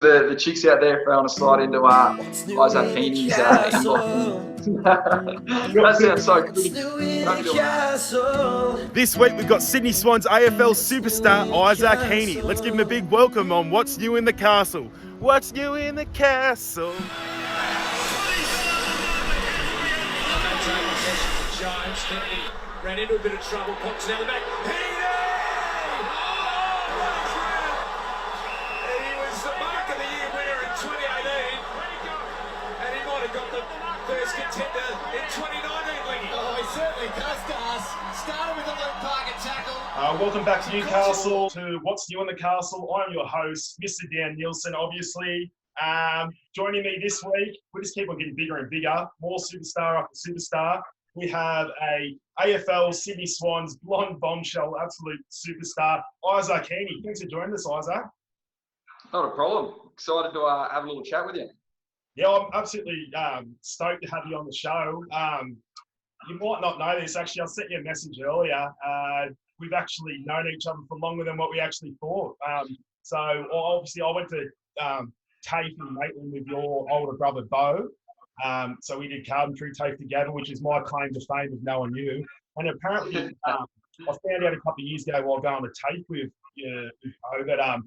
the chicks out there throwing a slide into Isaac Heaney's inbox. That sounds so good. Don't do that. This week we've got Sydney Swans AFL superstar Isaac Heaney. Let's give him a big welcome on What's New in the Castle. What's new in the castle? Jones, Kennedy ran into a bit of trouble, pops down the back. He was the Mark of the Year winner in 2018, and he might have got the first contender in 2019, Lingy. Oh, he certainly does, Gus. Started with a Luke Parker tackle. Welcome back to Newcastle, to What's New in the Castle. I'm your host, Mr. Dan Nielsen, obviously. Joining me this week, we just keep on getting bigger and bigger, more superstar after superstar. We have a AFL Sydney Swans blonde bombshell, absolute superstar, Isaac Heaney. Thanks for joining us, Isaac. Not a problem. Excited to have a little chat with you. Yeah, I'm absolutely stoked to have you on the show. You might not know this, actually. I sent you a message earlier. We've actually known each other for longer than what we actually thought. So obviously I went to TAFE in Maitland with your older brother, Bo. So we did carpentry TAFE together, which is my claim to fame of knowing you. And apparently, I found out a couple of years ago while going to TAFE with Bo that our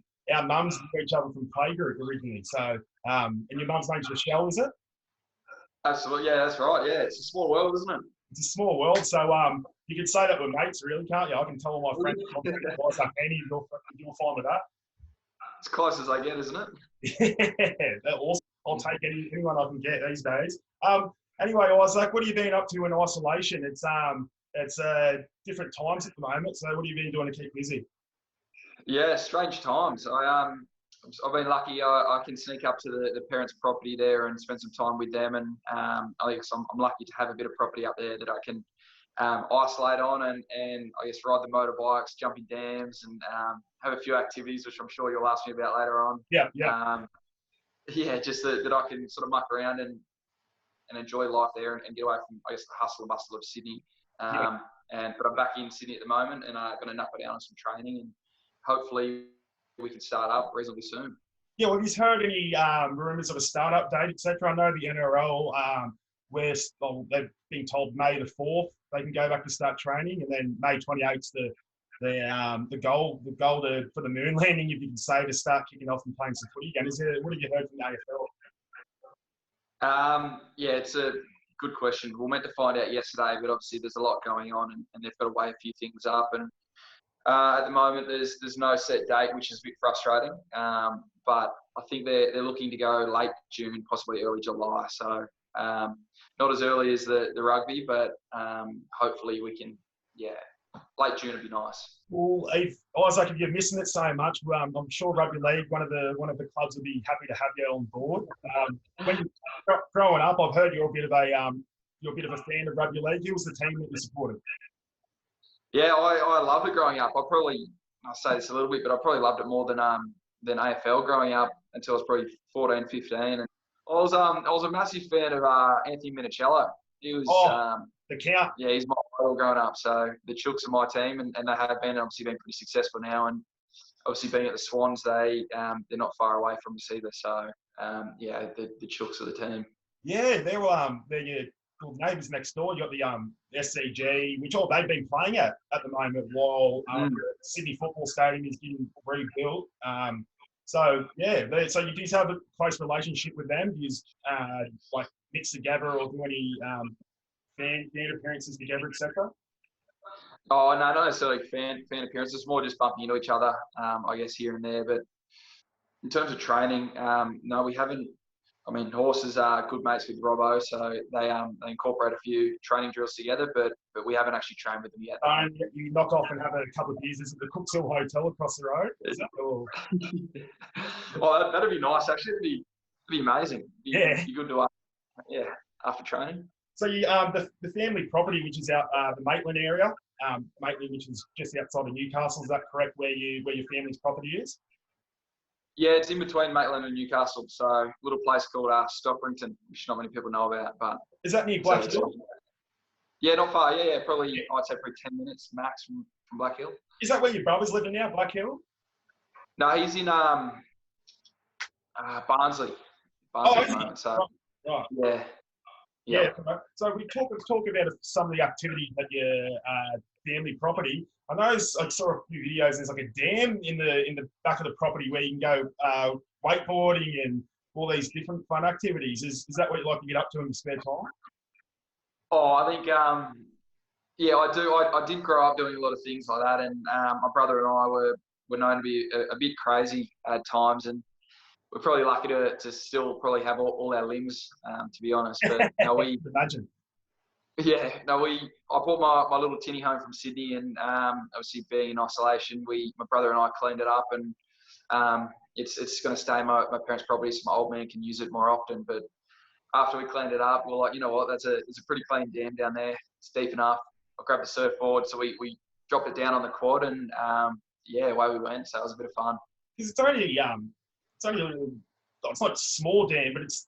mums knew each other from playgroup originally. So, and your mum's name's Michelle, is it? Absolutely, yeah, that's right. Yeah, it's a small world, isn't it? It's a small world. So you can say that we're mates, really, can't you? I can tell all my friends, you'll find with that. As close as I get, isn't it? Yeah, awesome. I'll take anyone I can get these days. Anyway, Isaac, what have you been up to in isolation? It's different times at the moment. So what have you been doing to keep busy? Yeah, strange times. I've been lucky. I can sneak up to the parents' property there and spend some time with them. And I guess I'm lucky to have a bit of property up there that I can isolate on and I guess ride the motorbikes, jump in dams, and have a few activities, which I'm sure you'll ask me about later on. Yeah. Yeah, just that I can sort of muck around and enjoy life there and get away from, I guess, the hustle and bustle of Sydney. But I'm back in Sydney at the moment and I'm going to knuckle down on some training and hopefully we can start up reasonably soon. Yeah, well, have you heard any rumours of a start-up date, etc.? I know the NRL, they've been told May the 4th they can go back to start training, and then May 28th the goal for the moon landing, if you can say, to start kicking off and playing some footy again. What have you heard from the AFL? Yeah, it's a good question. We were meant to find out yesterday, but obviously there's a lot going on and they've got to weigh a few things up. And at the moment, there's no set date, which is a bit frustrating. But I think they're looking to go late June, possibly early July. So not as early as the rugby, but hopefully we can, late June would be nice. Well, Isaac, if you're missing it so much, I'm sure Rugby League, one of the clubs, will be happy to have you on board. When you're growing up, I've heard you're a bit of a fan of Rugby League. Who was the team that you supported? Yeah, I loved it growing up. I'll say this a little bit, but I probably loved it more than AFL growing up until I was probably 14, 15. And I was a massive fan of Anthony Minicello. He was the count. Yeah, he's my idol growing up. So the Chooks are my team, and they have obviously been pretty successful now. And obviously being at the Swans, they're not far away from us either. So the Chooks are the team. Yeah, they're your neighbours next door. You got the SCG, which they've been playing at the moment, while Sydney Football Stadium is getting rebuilt. So you do have a close relationship with them. Do you like mix together or do any fan appearances together, etc.? Oh, no, not necessarily fan appearances. It's more just bumping into each other, I guess, here and there. But in terms of training, no, we haven't. I mean, Horses are good mates with Robbo, so they incorporate a few training drills together, but we haven't actually trained with them yet. You knock off and have a couple of beers. Is it the Cooks Hill Hotel across the road? Is that cool? Oh, that'd be nice, actually. It'd be amazing. Be good to after training. So you, the family property, which is out the Maitland area, Maitland, which is just outside of Newcastle, is that correct? Where your family's property is? Yeah, it's in between Maitland and Newcastle. So a little place called Stockrington, which not many people know about. But is that near Black Hill? Yeah, not far. Yeah, probably I'd say probably 10 minutes max from Black Hill. Is that where your brother's living now, Black Hill? No, he's in Barnsley. Oh, Barnsley at is the he? moment. So Right. yeah, Yeah. yeah. So let's talk about some of the activities at your family property. I know I saw a few videos. There's like a dam in the back of the property where you can go wakeboarding and all these different fun activities. Is that what you like to get up to in your spare time? Oh, I think yeah, I do. I did grow up doing a lot of things like that, and my brother and I were known to be a bit crazy at times, and we're probably lucky to still probably have all our limbs, to be honest. But no, Imagine. I brought my little tinny home from Sydney, and obviously being in isolation, my brother and I cleaned it up, and it's going to stay my parents' property, so my old man can use it more often. But after we cleaned it up, we're like, you know what, it's a pretty clean dam down there. It's deep enough. I grabbed the surfboard, so we dropped it down on the quad, and away we went. So it was a bit of fun. Because it's only a little, it's not a small dam, but it's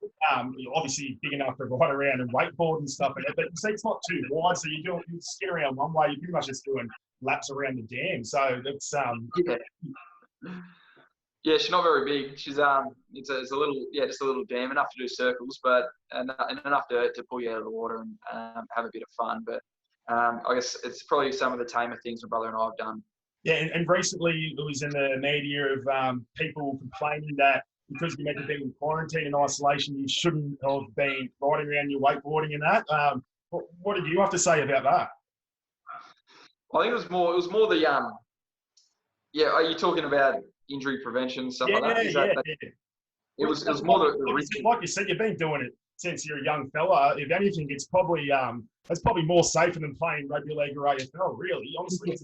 obviously big enough to ride around and wakeboard and stuff in it. But see, it's not too wide, so you skid around one way. You're pretty much just doing laps around the dam. So that's Yeah, she's not very big. She's it's a little, just a little dam, enough to do circles, but and enough to pull you out of the water and have a bit of fun. But I guess it's probably some of the tamer things my brother and I have done. Yeah, and recently it was in the media of people complaining that because you're meant to be in quarantine and isolation, you shouldn't have been riding around your wakeboarding and that. What did you have to say about that? I think it was more the are you talking about injury prevention stuff like that? It was more the risk. Like you said, you've been doing it since you're a young fella. If anything, it's probably more safer than playing rugby league or AFL. Really, honestly.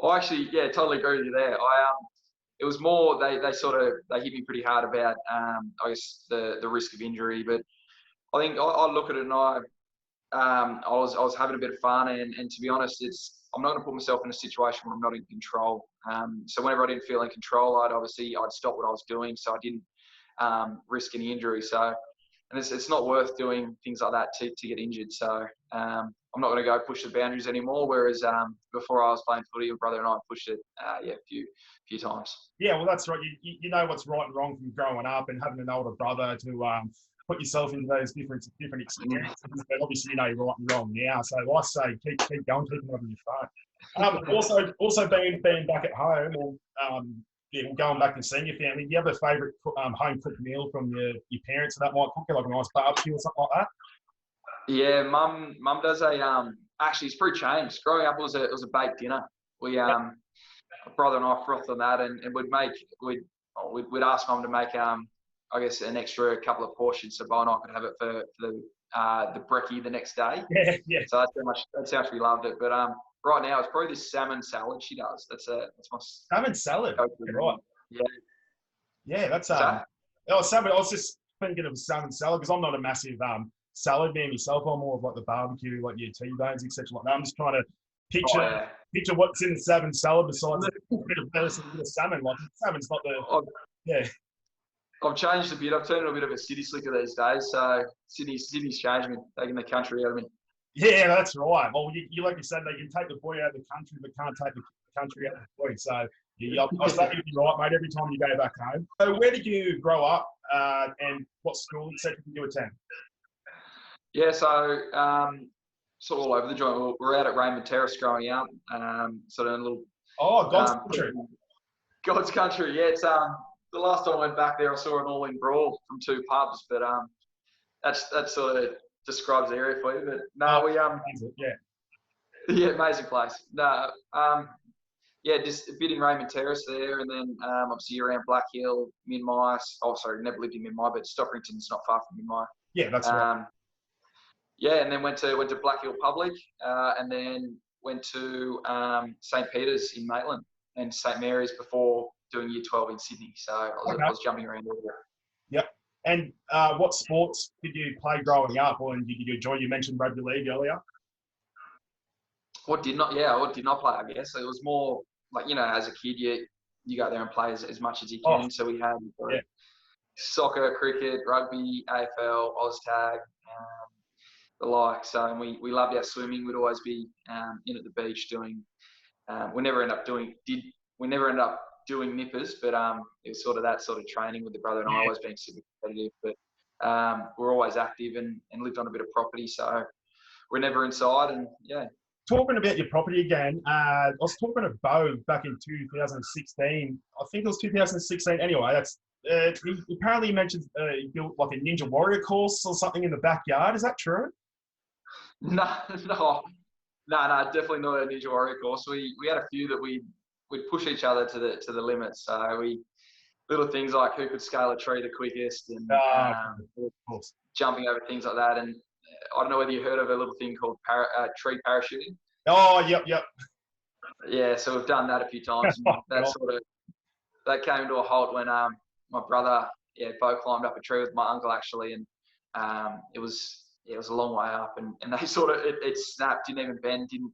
I actually, totally agree with you there. It was more they hit me pretty hard about I guess the risk of injury, but I think I look at it and I was having a bit of fun, and to be honest, I'm not going to put myself in a situation where I'm not in control. So whenever I didn't feel in control, I'd stop what I was doing, so I didn't risk any injury. So, and it's not worth doing things like that to get injured. So I'm not going to go push the boundaries anymore. Whereas before I was playing footy, my brother and I pushed it a few times. Yeah, well, that's right. You know what's right and wrong from growing up and having an older brother to put yourself into those different experiences. But obviously, you know right and wrong now. So I say keep going, keep having your fun. Also being back at home or going back and seeing your family. Do you have a favourite home cooked meal from your parents that might cook you, like a nice barbecue or something like that? Yeah, mum does actually it's pretty changed. Growing up, it was a baked dinner. We my brother and I frothed on that, and we'd ask mum to make I guess an extra couple of portions so Bo and I could have it for the brekkie the next day. Yeah. So that's how much we loved it. But right now it's probably this salmon salad she does. That's my salmon salad. Right. Yeah. Yeah, that's salmon. I was just thinking of salmon salad because I'm not a massive salad man myself. I'm more of like the barbecue, like your T-bones, etc. Like that. I'm just trying to picture what's in the salmon salad besides a bit of salmon. Like salmon's not the I've changed a bit. I've turned into a bit of a city slicker these days. So Sydney's changed me, taking the country out of me. Yeah, that's right. Well, you like you said, they can take the boy out of the country, but can't take the country out of the boy. So I say you're right, mate. Every time you go back home. So where did you grow up, and what school, etc. did you attend? Yeah, so sort of all over the joint. We're out at Raymond Terrace growing up. Sort of a little. Oh, God's country. God's country. Yeah, it's the last time I went back there, I saw an all-in brawl from two pubs, but that sort of describes the area for you. But no, amazing place. No, just a bit in Raymond Terrace there, and then obviously around Black Hill, Minmi. Oh, sorry, never lived in Minmi, but Stockerington's not far from Minmi. Yeah, that's right. And then went to Black Hill Public, and then went to St. Peter's in Maitland and St. Mary's before doing Year 12 in Sydney. So I was jumping around everywhere. Yep. And what sports did you play growing up, or did you enjoy? You mentioned rugby league earlier. What did not play, I guess. It was more like, as a kid, you go there and play as much as you can. Oh. So we had soccer, cricket, rugby, AFL, OzTag, the like. So and we loved our swimming. We'd always be in at the beach doing. We never ended up doing nippers, but it was sort of that sort of training with the brother and I, always being super competitive. But we're always active and lived on a bit of property, so we're never inside. And yeah. Talking about your property again, I was talking to Bo back in 2016. I think it was 2016. Anyway, that's he apparently mentioned he built like a Ninja Warrior course or something in the backyard. Is that true? No, definitely not a Ninja Warrior course. We had a few that we'd push each other to the limits. So little things like who could scale a tree the quickest and jumping over things like that. And I don't know whether you heard of a little thing called tree parachuting. Oh, yep. Yeah, so we've done that a few times. That came to a halt when my brother, Bo, climbed up a tree with my uncle actually, and it was a long way up, and they sort of it snapped, didn't even bend, didn't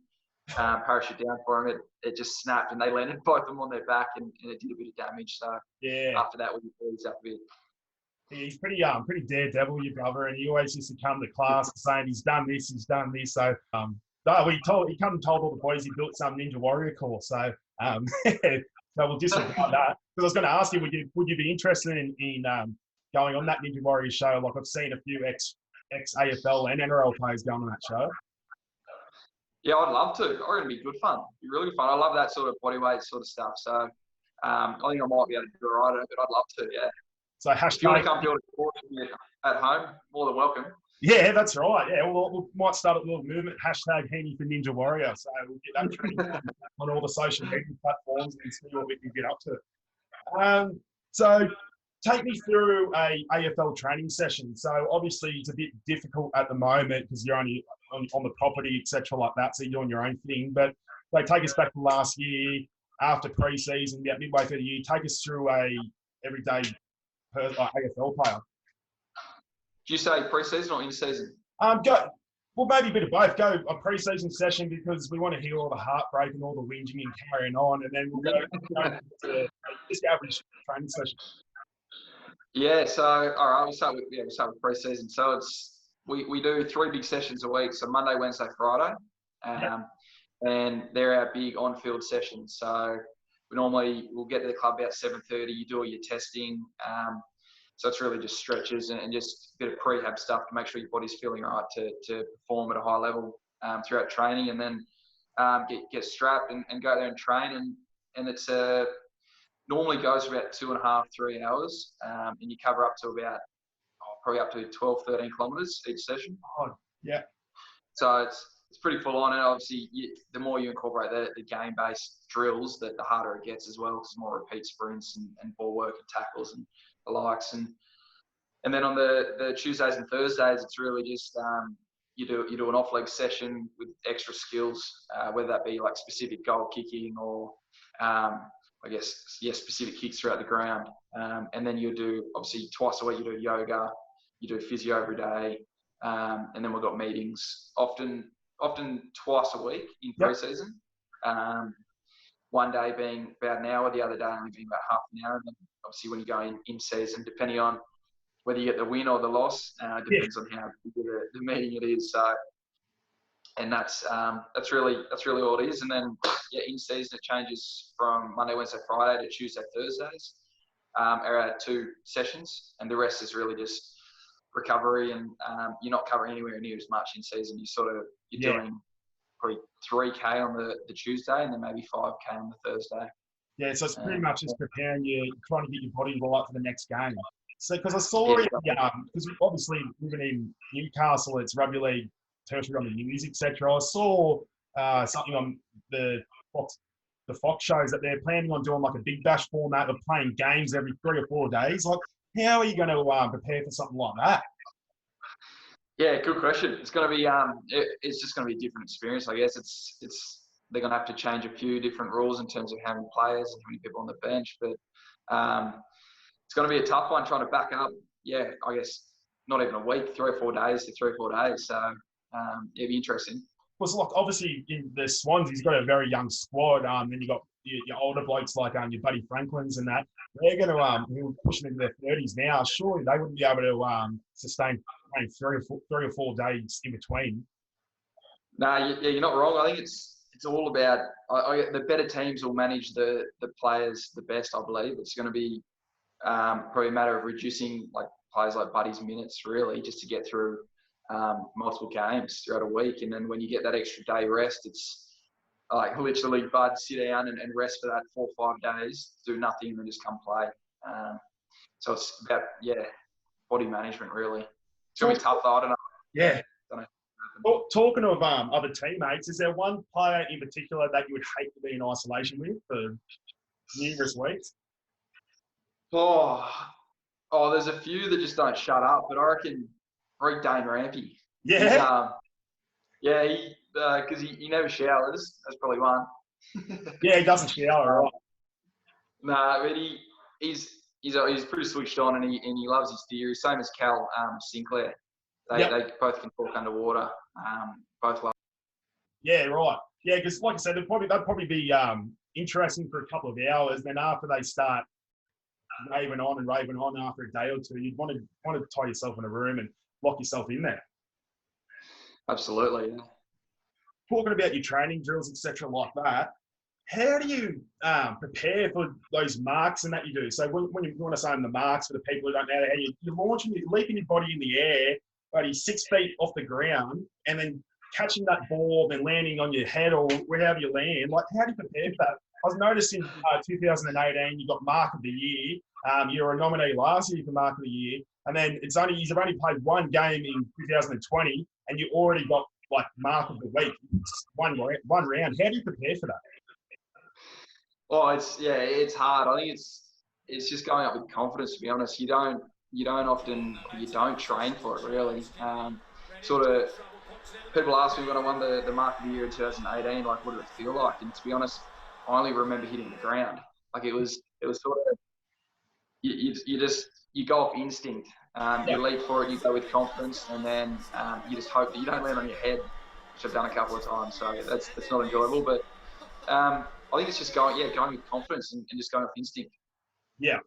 parachute down for him. It just snapped, and they landed both of them on their back, and it did a bit of damage. So after that, we eased up a bit. He's pretty daredevil, your brother, and he always used to come to class saying he's done this. So he come and told all the boys he built some Ninja Warrior course. So so we'll disregard that. Because I was going to ask you, would you be interested in going on that Ninja Warrior show? Like I've seen a few ex AFL and NRL players going on that show. Yeah, I'd love to. I reckon it'd be good fun. It'd be really good fun. I love that sort of bodyweight sort of stuff. So I think I might be able to do it right, but I'd love to. Yeah. So if you want to come build a course at home, more than welcome. Yeah, that's right. Yeah, we might start a little movement, #Heaney for Ninja Warrior. So we'll get that trending on all the social media platforms and see what we can get up to. So take me through a AFL training session. So obviously it's a bit difficult at the moment because you're only on the property, etc., like that. So you're doing your own thing. But like, take us back to last year after pre-season, about midway through the year. Take us through a everyday AFL player. Do you say pre-season or in-season? Well, maybe a bit of both. Go a pre-season session because we want to hear all the heartbreak and all the whinging and carrying on, and then we'll go to just average training session. Yeah. So all right, we'll start with pre-season. So we do 3 big sessions a week. So Monday, Wednesday, Friday, and they're our big on-field sessions. So we'll get to the club about 7:30. You do all your testing. So it's really just stretches and just a bit of prehab stuff to make sure your body's feeling right to perform at a high level throughout training, and then get strapped and go there and train. And it's normally goes for about 2.5, 3 hours, and you cover up to about probably up to 12, 13 kilometres each session. Oh, yeah. So it's pretty full on, and obviously the more you incorporate the game-based drills, the harder it gets as well, because more repeat sprints and ball work and tackles and the likes. And then on the Tuesdays and Thursdays, it's really just you do an off-leg session with extra skills, whether that be like specific goal kicking or specific kicks throughout the ground. And then you do, obviously twice a week, you do yoga, you do physio every day, and then we've got meetings often twice a week in pre-season. One day being about an hour, the other day only being about half an hour. And then obviously when you go in season, depending on whether you get the win or the loss, depends on how big the meeting it is. So, and that's really all it is. And then in season it changes from Monday, Wednesday, Friday to Tuesday, Thursdays. Are our 2 sessions, and the rest is really just recovery. And you're not covering anywhere near as much in season. You're doing probably 3K on the Tuesday and then maybe 5K on the Thursday. Yeah, so it's pretty much just preparing you, trying to get your body right for the next game. So, because I saw because obviously living in Newcastle, it's rugby league tertiary on the news, etc. I saw something on the Fox shows that they're planning on doing like a Big Bash format of playing games every 3 or 4 days. Like, how are you going to prepare for something like that? Yeah, good question. It's going to be it's just going to be a different experience, I guess. They're going to have to change a few different rules in terms of how many players and how many people on the bench, but it's going to be a tough one trying to back up. Yeah, I guess not even a week, 3 or 4 days to 3 or 4 days. So it'd be interesting. Well, like obviously in the Swans, he's got a very young squad. Then you got your older blokes like your Buddy Franklins and that. They're going to who are pushing into their 30s now. Surely they wouldn't be able to sustain 3 or 4 days in between. No, you're not wrong. I think it's all about the better teams will manage the players the best. I believe it's going to be probably a matter of reducing like players like Buddy's minutes really just to get through multiple games throughout a week, and then when you get that extra day rest, it's like literally Bud sit down and rest for that 4 or 5 days, do nothing, and then just come play. So it's about body management really. It's gonna be tough though. I don't know. Yeah. Don't know. Well, talking of other teammates, is there one player in particular that you would hate to be in isolation with for numerous weeks? Oh, there's a few that just don't shut up, but I reckon Dane Rampy. Yeah. He because he never showers. That's probably one. Yeah, he doesn't shower, right? Nah, but he's pretty switched on, and he loves his theory. Same as Cal Sinclair. They both can talk underwater. Both love. Yeah, right. Yeah, because like I said, that'd probably be interesting for a couple of hours. Then after they start raving on after a day or two, you'd want to tie yourself in a room and lock yourself in there. Absolutely. Yeah. Talking about your training drills, etc., like that. How do you prepare for those marks and that you do? So when you want to say the marks for the people who don't know, how you're leaping your body in the air, buddy, 6 feet off the ground, and then catching that ball and landing on your head or wherever you land. Like, how do you prepare for that? I was noticing 2018, you got Mark of the Year. You were a nominee last year for Mark of the Year, and then you've only played one game in 2020, and you already got like Mark of the Week, one round. How do you prepare for that? Oh, it's hard. I think it's just going up with confidence. To be honest, you don't train for it really. Sort of, people ask me when I won the Mark of the Year in 2018, like, what did it feel like? And to be honest, I only remember hitting the ground. Like it was sort of, you go off instinct. You leap for it, you go with confidence, and then you just hope that you don't land on your head, which I've done a couple of times. So that's not enjoyable. But I think it's just going with confidence and just going off instinct. Yeah.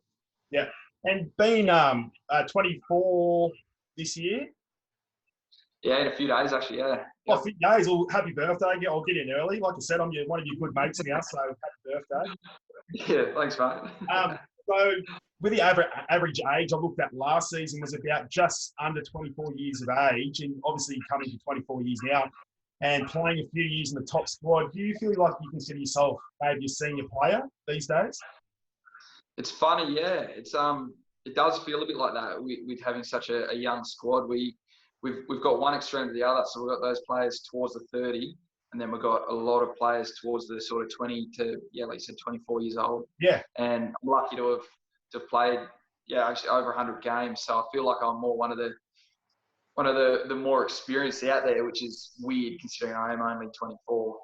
And being 24 this year. Yeah, in a few days actually. Yeah. Oh, a few days. Well, happy birthday! I'll get in early. Like I said, I'm one of your good mates now, so happy birthday. Yeah, thanks, mate. So with the average age, I looked at last season was about just under 24 years of age, and obviously coming to 24 years now, and playing a few years in the top squad. Do you feel like you consider yourself maybe a senior player these days? It's funny, yeah. It does feel a bit like that with having such a young squad. We've got one extreme to the other, so we've got those players towards the 30, and then we've got a lot of players towards the sort of 20 to like you said, 24 years old. Yeah. And I'm lucky to have played actually over 100 games, so I feel like I'm more one of the more experienced out there, which is weird considering I am only 24.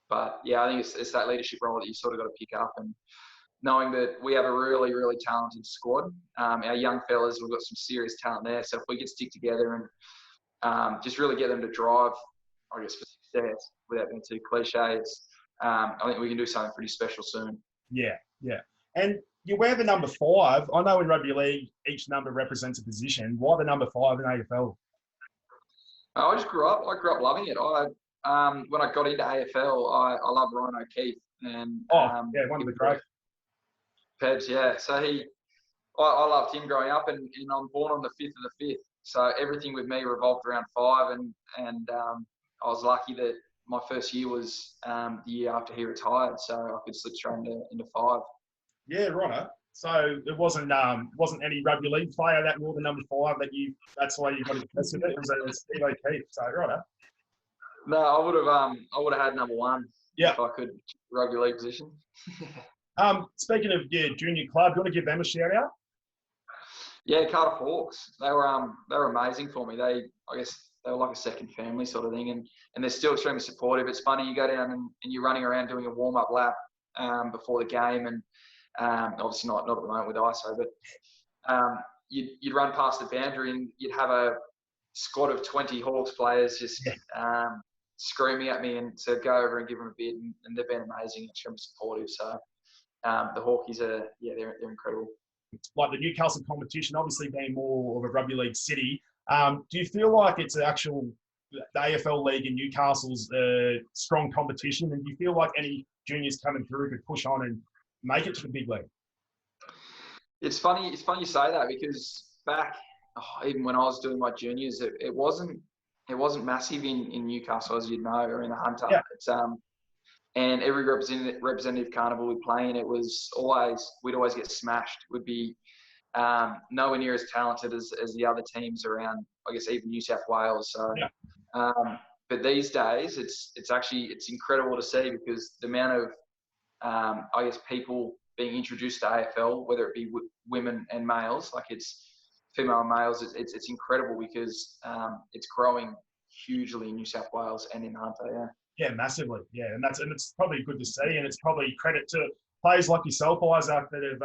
But yeah, I think it's that leadership role that you sort of got to pick up, and knowing that we have a really, really talented squad. Our young fellas, we've got some serious talent there. So if we can stick together and just really get them to drive, I guess, for success without being too cliche, I think we can do something pretty special soon. Yeah. And you wear the number 5. I know in rugby league, each number represents a position. Why the number 5 in AFL? I just grew up loving it. When I got into AFL, I love Ryan O'Keefe. And, one of the great. Pebs, yeah. So I loved him growing up, and I'm born on the 5th of the 5th. So everything with me revolved around 5, and I was lucky that my first year was the year after he retired, so I could slip straight into 5. Yeah, right. So it wasn't any rugby league player that wore the number 5 that's why you got impressed with it. It was Steve O'Keefe. So right. No, I would have had number 1 if I could rugby league position. Speaking of your junior club, do you want to give them a shout out? Yeah, Cardiff Hawks. They were amazing for me. I guess they were like a second family sort of thing, and they're still extremely supportive. It's funny, you go down and you're running around doing a warm up lap before the game, and obviously not at the moment with ISO, but you'd run past the boundary and you'd have a squad of 20 Hawks players just screaming at me, and to go over and give them a bid, and they've been amazing, extremely supportive. So. The Hawkies they're incredible. Like the Newcastle competition, obviously being more of a rugby league city, do you feel like it's the the AFL league in Newcastle's strong competition, and do you feel like any juniors coming through could push on and make it to the big league? It's funny. It's funny you say that because back, even when I was doing my juniors, it wasn't massive in Newcastle, as you'd know, or in the Hunter. Yeah. It's and every representative carnival we play in, we'd always get smashed. We'd be nowhere near as talented as the other teams around, I guess, even New South Wales. So, yeah. But these days, it's incredible to see because the amount of, I guess, people being introduced to AFL, whether it be women and males, like it's female and males, it's incredible because it's growing hugely in New South Wales and in Hunter. Yeah. Yeah, massively. Yeah, and it's probably good to see, and it's probably credit to players like yourself, Isaac, that have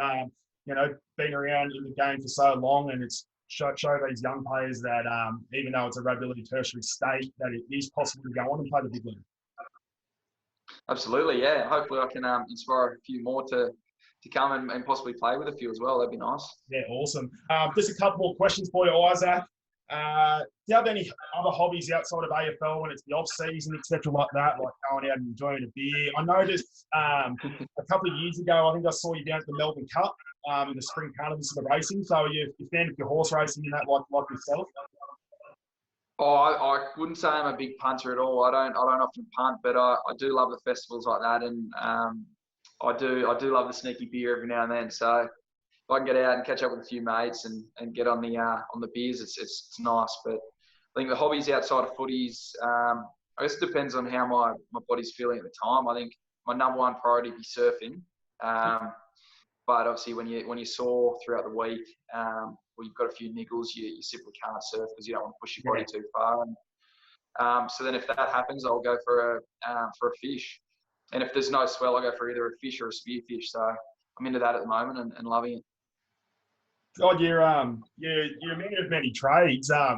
been around in the game for so long, and it's show these young players that even though it's a rugby league tertiary state, that it is possible to go on and play the big league. Absolutely, yeah. Hopefully, I can inspire a few more to come and possibly play with a few as well. That'd be nice. Yeah, awesome. Just a couple more questions for you, Isaac. Do you have any other hobbies outside of AFL when it's the off season, etc., like that, like going out and enjoying a beer? I noticed a couple of years ago, I think I saw you down at the Melbourne Cup in the spring carnival for the racing. So you're a fan of your horse racing in that, like yourself? Oh, I wouldn't say I'm a big punter at all. I don't often punt, but I do love the festivals like that, and I do love the sneaky beer every now and then. So if I can get out and catch up with a few mates and get on the beers, it's nice. But I think the hobbies outside of footies, I guess it depends on how my body's feeling at the time. I think my number one priority would be surfing. But obviously when you're sore throughout the week, or you've got a few niggles, you simply can't surf because you don't want to push your body too far. And, so then if that happens, I'll go for a fish. And if there's no swell, I'll go for either a fish or a spearfish. So I'm into that at the moment and loving it. God, you're a man of many trades. So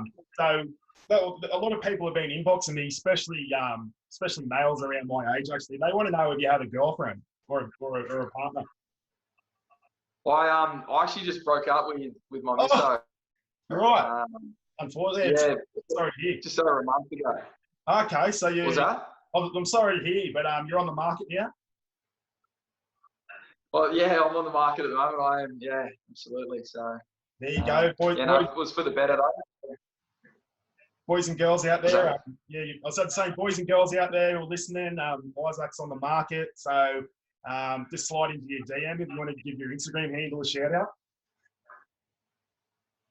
a lot of people have been inboxing me, especially males around my age. Actually, they want to know if you have a girlfriend or a partner. I actually just broke up with my misso. Right. Unfortunately, yeah, sorry to hear. Just over a month ago. Okay, so you. Was that? I'm sorry to hear, but you're on the market now. Well, yeah, I'm on the market at the moment. I am, yeah, absolutely. So there you go, boys. Yeah, no, it was for the better though. Boys and girls out there, I was saying, boys and girls out there who are listening. Isaac's on the market, so just slide into your DM if you want to give your Instagram handle a shout out.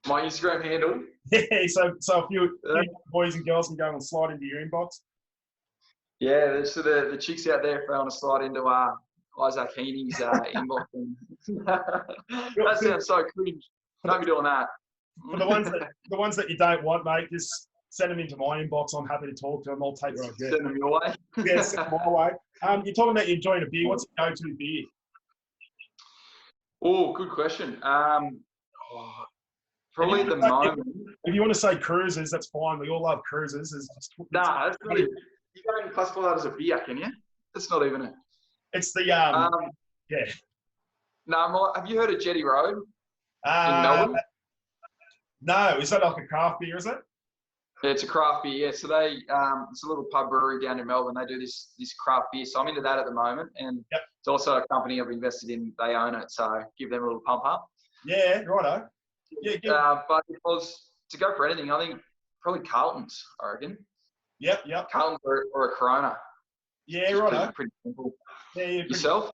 My Instagram handle. Yeah, so a few boys and girls can go and slide into your inbox. Yeah, so the chicks out there, if they want to slide into Isaac Heaney's inbox. That sounds so cringe. Don't be doing that. For the ones that you don't want, mate, just send them into my inbox. I'm happy to talk to them. I'll take right there. Send them your way. Yeah, send them my way. You're talking about you enjoying a beer. What's your go-to beer? Oh, good question. Probably at the moment. If you want to say cruisers, that's fine. We all love cruisers. Nah, that's not even. You can't even classify that as a beer, can you? That's not even it. It's the yeah. No, have you heard of Jetty Road in Melbourne? No, is that like a craft beer? Is it? Yeah, it's a craft beer. Yeah, so they it's a little pub brewery down in Melbourne. They do this craft beer, so I'm into that at the moment. And It's also a company I've invested in. They own it, so give them a little pump up. Yeah, righto. Yeah, but it was to go for anything. I think probably Carlton's. I reckon. Yep. Carlton's or a Corona. Yeah, righto. Pretty simple. Yeah, yourself?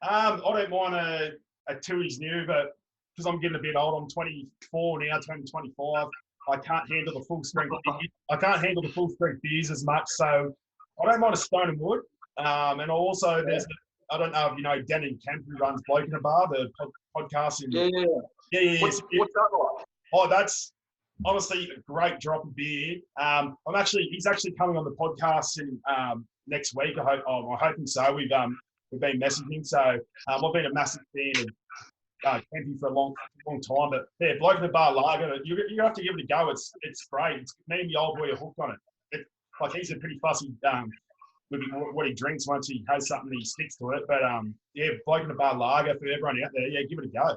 I don't mind a Tooheys New, but because I'm getting a bit old, I'm 24 now, turning 25. I can't handle the full strength. I can't handle the full strength beers as much, so I don't mind a Stone and Wood. And also there's I don't know if you know Danny Kemp, who runs Bloke in a Bar, the podcast. Yeah. What's that like? Oh, that's honestly a great drop of beer. He's actually coming on the podcast in next week. I'm hoping so. We've been messaging, so I've been a massive fan of Kempy for a long time. But yeah, Bloke in a Bar lager, you have to give it a go. It's great. Me and the old boy are hooked on it. Like he's a pretty fussy with what he drinks once he has something he sticks to it. But Bloke in a Bar lager for everyone out there. Yeah, give it a go.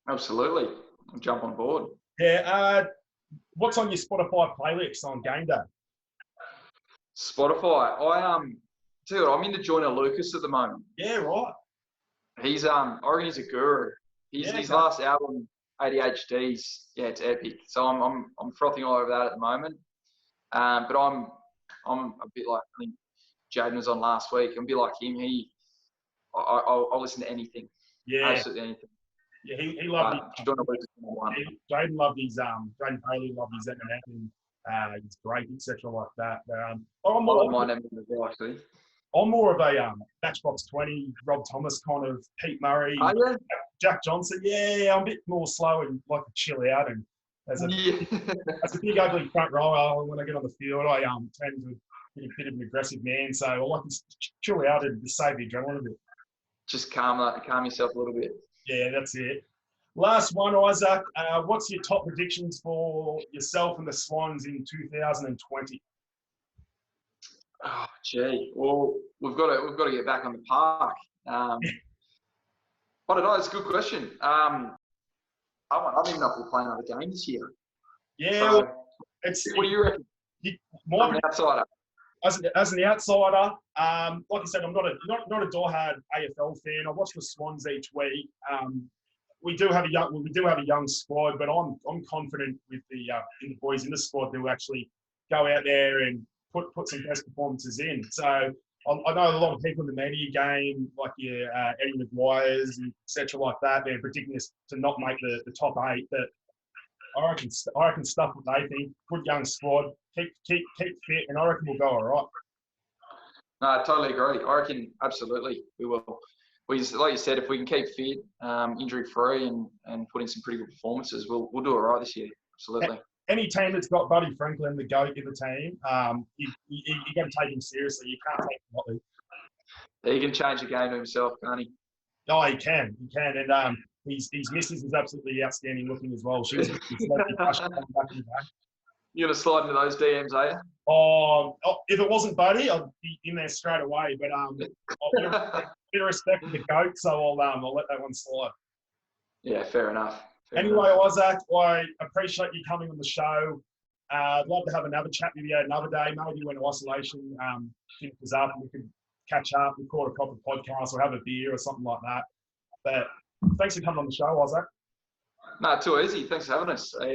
Absolutely, I'll jump on board. Yeah, What's on your Spotify playlist on game day? Spotify. Tell you what, I'm into Joyner Lucas at the moment. Yeah, right. He's I reckon he's a guru. His last album, ADHD's, yeah, it's epic. So I'm frothing all over that at the moment. But I'm a bit like, I think Jaden was on last week. I'm a bit like him. I'll listen to anything. Yeah, absolutely anything. Yeah, he loved it. Joyner Lucas is number one. Jaden loved his Jaden Paley loved his Eminem and his break, etc. like that. I love mine Eminem as well, actually. I'm more of a Matchbox 20, Rob Thomas kind of, Pete Murray, yeah? Jack Johnson. Yeah, I'm a bit more slow and like to chill out. And as a big ugly front rower, when I get on the field, I tend to be a bit of an aggressive man. So I like to chill out and just save the adrenaline a bit. Just calm yourself a little bit. Yeah, that's it. Last one, Isaac. What's your top predictions for yourself and the Swans in 2020? Oh, gee. Well, we've got to get back on the park. I don't know. It's a good question. I don't even know if we'll play another game this year. Yeah. So, what do you reckon? I'm an outsider. As an outsider, like I said, I'm not a diehard AFL fan. I watch the Swans each week. We do have a young squad, but I'm confident with in the boys in the squad that will actually go out there and put some best performances in. So I know a lot of people in the media game, like your Eddie McGuire's and etc. like that, they're predicting us to not make the top 8. But I reckon stuff what they think. Good young squad, keep fit, and I reckon we'll go all right. No, I totally agree. I reckon absolutely we will. Like you said, if we can keep fit, injury free, and put in some pretty good performances, we'll do all right this year. Absolutely. Any team that's got Buddy Franklin, the GOAT in the team, you got to take him seriously. You can't take him lightly. He can change the game to himself, can't he? Oh, he can. And his missus is absolutely outstanding looking as well. She's You're going to slide into those DMs, are you? Oh, if it wasn't Buddy, I'd be in there straight away. But a bit of respect for the GOAT, so I'll let that one slide. Yeah, fair enough. Anyway, Isaac, I appreciate you coming on the show. I'd love to have another chat with you another day, maybe when isolation finishes up and we could catch up, record a proper podcast or have a beer or something like that. But thanks for coming on the show, Isaac. No, too easy. Thanks for having us. A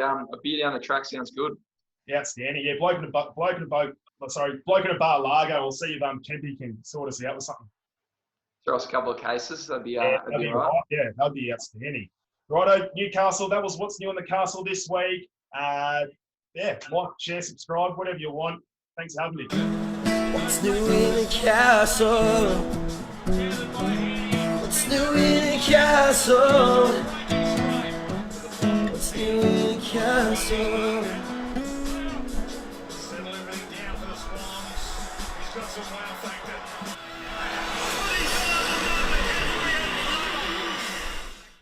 beer down the track sounds good. Yeah, outstanding. Yeah, bloke in a bar lager. I'll see if Kempy can sort us out with something. Throw us a couple of cases. That'd be right. right. Yeah, that'd be outstanding. Righto, Newcastle. That was what's new in the castle this week. Like, share, subscribe, whatever you want. Thanks for having me. What's new in the castle? What's new in the castle? What's new in the castle? Settle everything down for the Swans. He's got some wow factor.